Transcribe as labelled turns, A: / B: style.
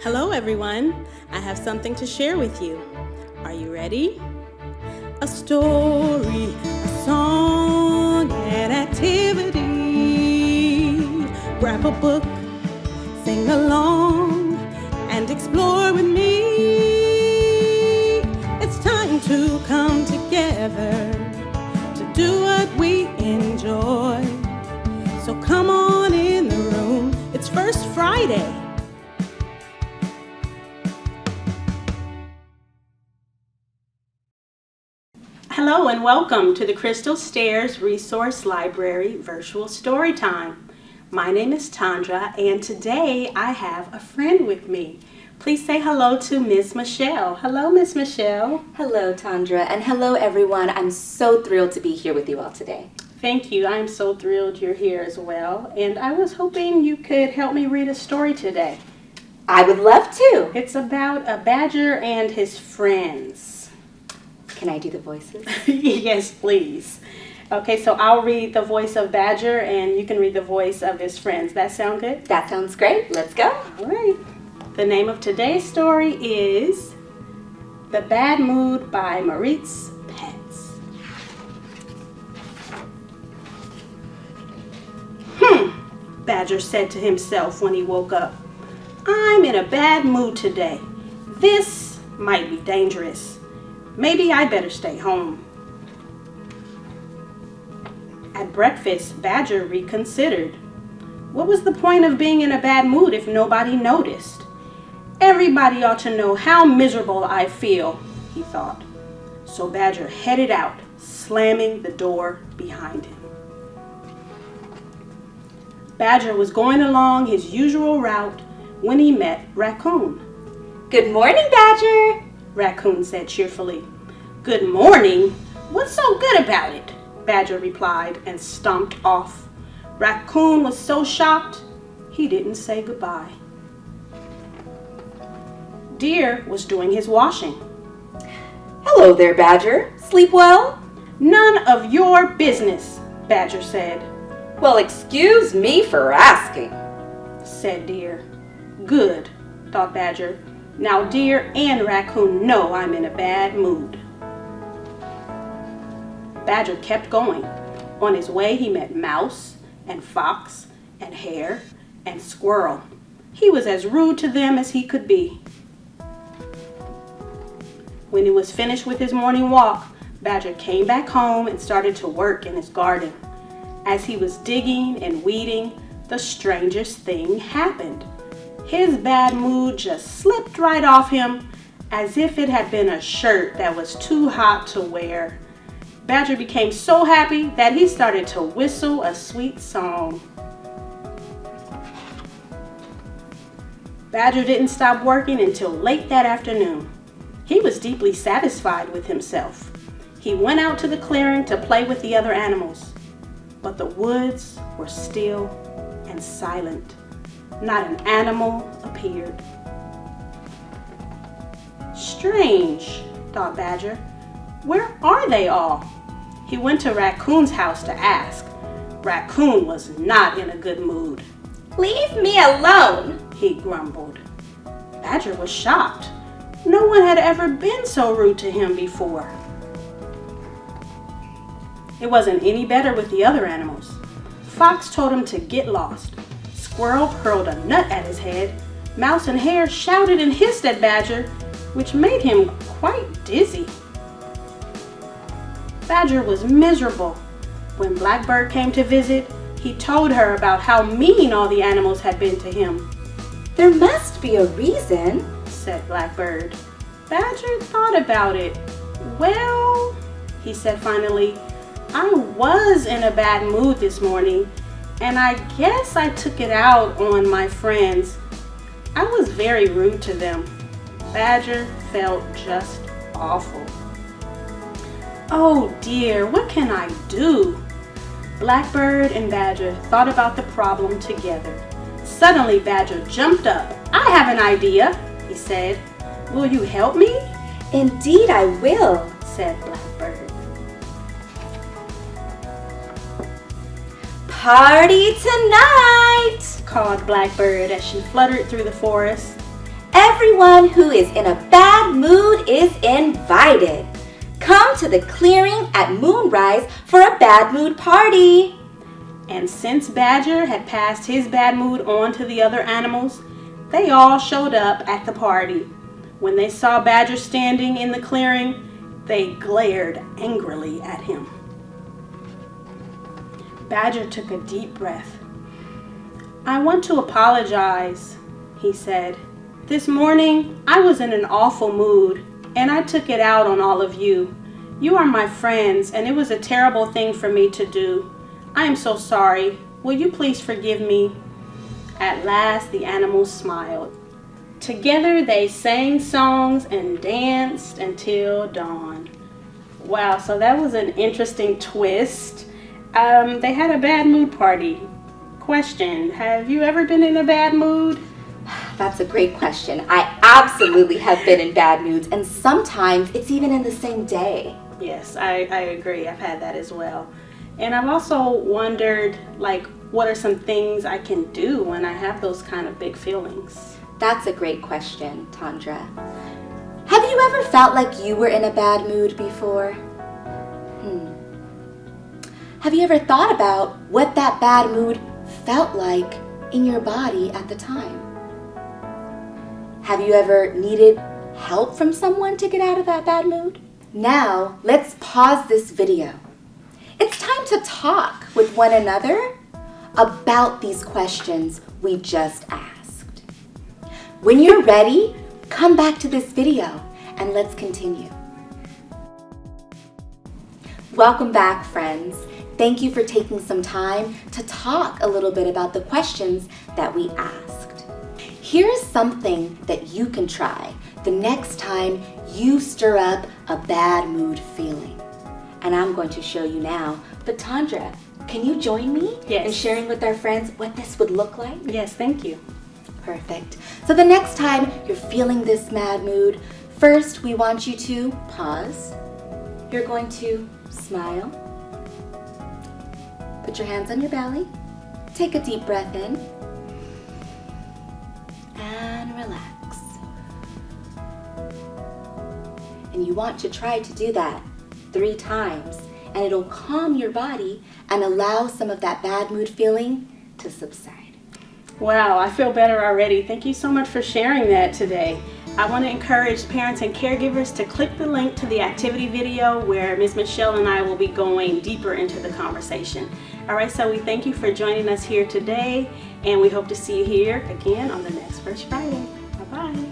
A: Hello everyone, I have something to share with you. Are you ready? A story, a song, an activity. Grab a book, sing along, and explore with me. It's time to come together to do what we enjoy. So come on in the room, it's First Friday. Hello and welcome to the Crystal Stairs Resource Library Virtual Storytime. My name is Tandra and today I have a friend with me. Please say hello to Miss Michelle. Hello, Miss Michelle.
B: Hello, Tandra, and hello, everyone. I'm so thrilled to be here with you all today.
A: Thank you. I'm so thrilled you're here as well. And I was hoping you could help me read a story today.
B: I would love to.
A: It's about a badger and his friends.
B: Can I do the voices?
A: Yes, please. Okay, so I'll read the voice of Badger and you can read the voice of his friends. That sound good?
B: That sounds great. Let's go.
A: All right. The name of today's story is The Bad Mood by Moritz, Petz. Badger said to himself when he woke up. I'm in a bad mood today. This might be dangerous. Maybe I better stay home. At breakfast, Badger reconsidered. What was the point of being in a bad mood if nobody noticed? Everybody ought to know how miserable I feel, he thought. So Badger headed out, slamming the door behind him. Badger was going along his usual route when he met Raccoon.
B: Good morning, Badger,
A: Raccoon said cheerfully. Good morning? What's so good about it? Badger replied and stomped off. Raccoon was so shocked, he didn't say goodbye. Deer was doing his washing.
B: Hello there, Badger. Sleep well?
A: None of your business, Badger said.
B: Well, excuse me for asking,
A: said Deer. Good, thought Badger. Now Deer and Raccoon know I'm in a bad mood. Badger kept going. On his way he met Mouse and Fox and Hare and Squirrel. He was as rude to them as he could be. When he was finished with his morning walk, Badger came back home and started to work in his garden. As he was digging and weeding, the strangest thing happened. His bad mood just slipped right off him as if it had been a shirt that was too hot to wear. Badger became so happy that he started to whistle a sweet song. Badger didn't stop working until late that afternoon. He was deeply satisfied with himself. He went out to the clearing to play with the other animals, but the woods were still and silent. Not an animal appeared. Strange, thought Badger. Where are they all? He went to Raccoon's house to ask. Raccoon was not in a good mood.
B: Leave me alone,
A: he grumbled. Badger was shocked. No one had ever been so rude to him before. It wasn't any better with the other animals. Fox told him to get lost. Squirrel hurled a nut at his head. Mouse and Hare shouted and hissed at Badger, which made him quite dizzy. Badger was miserable. When Blackbird came to visit, he told her about how mean all the animals had been to him.
B: There must be a reason,
A: said Blackbird. Badger thought about it. Well, he said finally, I was in a bad mood this morning, and I guess I took it out on my friends. I was very rude to them. Badger felt just awful. Oh dear, what can I do? Blackbird and Badger thought about the problem together. Suddenly Badger jumped up. I have an idea, he said. Will you help me?
B: Indeed I will,
A: said Blackbird.
B: Party tonight,
A: called Blackbird as she fluttered through the forest.
B: Everyone who is in a bad mood is invited. Come to the clearing at moonrise for a bad mood party.
A: And since Badger had passed his bad mood on to the other animals, they all showed up at the party. When they saw Badger standing in the clearing, they glared angrily at him. Badger took a deep breath. "I want to apologize," he said. "This morning, I was in an awful mood, and I took it out on all of you. You are my friends, and it was a terrible thing for me to do. I am so sorry. Will you please forgive me?" At last, the animals smiled. Together, they sang songs and danced until dawn. Wow, so that was an interesting twist. They had a bad mood party. Question, have you ever been in a bad mood?
B: That's a great question. I absolutely have been in bad moods, and sometimes it's even in the same day.
A: Yes, I agree. I've had that as well. And I've also wondered, what are some things I can do when I have those kind of big feelings?
B: That's a great question, Tandra. Have you ever felt like you were in a bad mood before? Have you ever thought about what that bad mood felt like in your body at the time? Have you ever needed help from someone to get out of that bad mood? Now, let's pause this video. It's time to talk with one another about these questions we just asked. When you're ready, come back to this video and let's continue. Welcome back, friends. Thank you for taking some time to talk a little bit about the questions that we asked. Here's something that you can try the next time you stir up a bad mood feeling. And I'm going to show you now. But Tandra, can you join me in sharing with our friends what this would look like?
A: Yes, thank you.
B: Perfect. So the next time you're feeling this mad mood, first we want you to pause. You're going to smile. Put your hands on your belly. Take a deep breath in. And relax. And you want to try to do that 3 times, and it'll calm your body and allow some of that bad mood feeling to subside.
A: Wow, I feel better already. Thank you so much for sharing that today. I want to encourage parents and caregivers to click the link to the activity video where Ms. Michelle and I will be going deeper into the conversation. All right, so we thank you for joining us here today, and we hope to see you here again on the next First Friday. Bye-bye.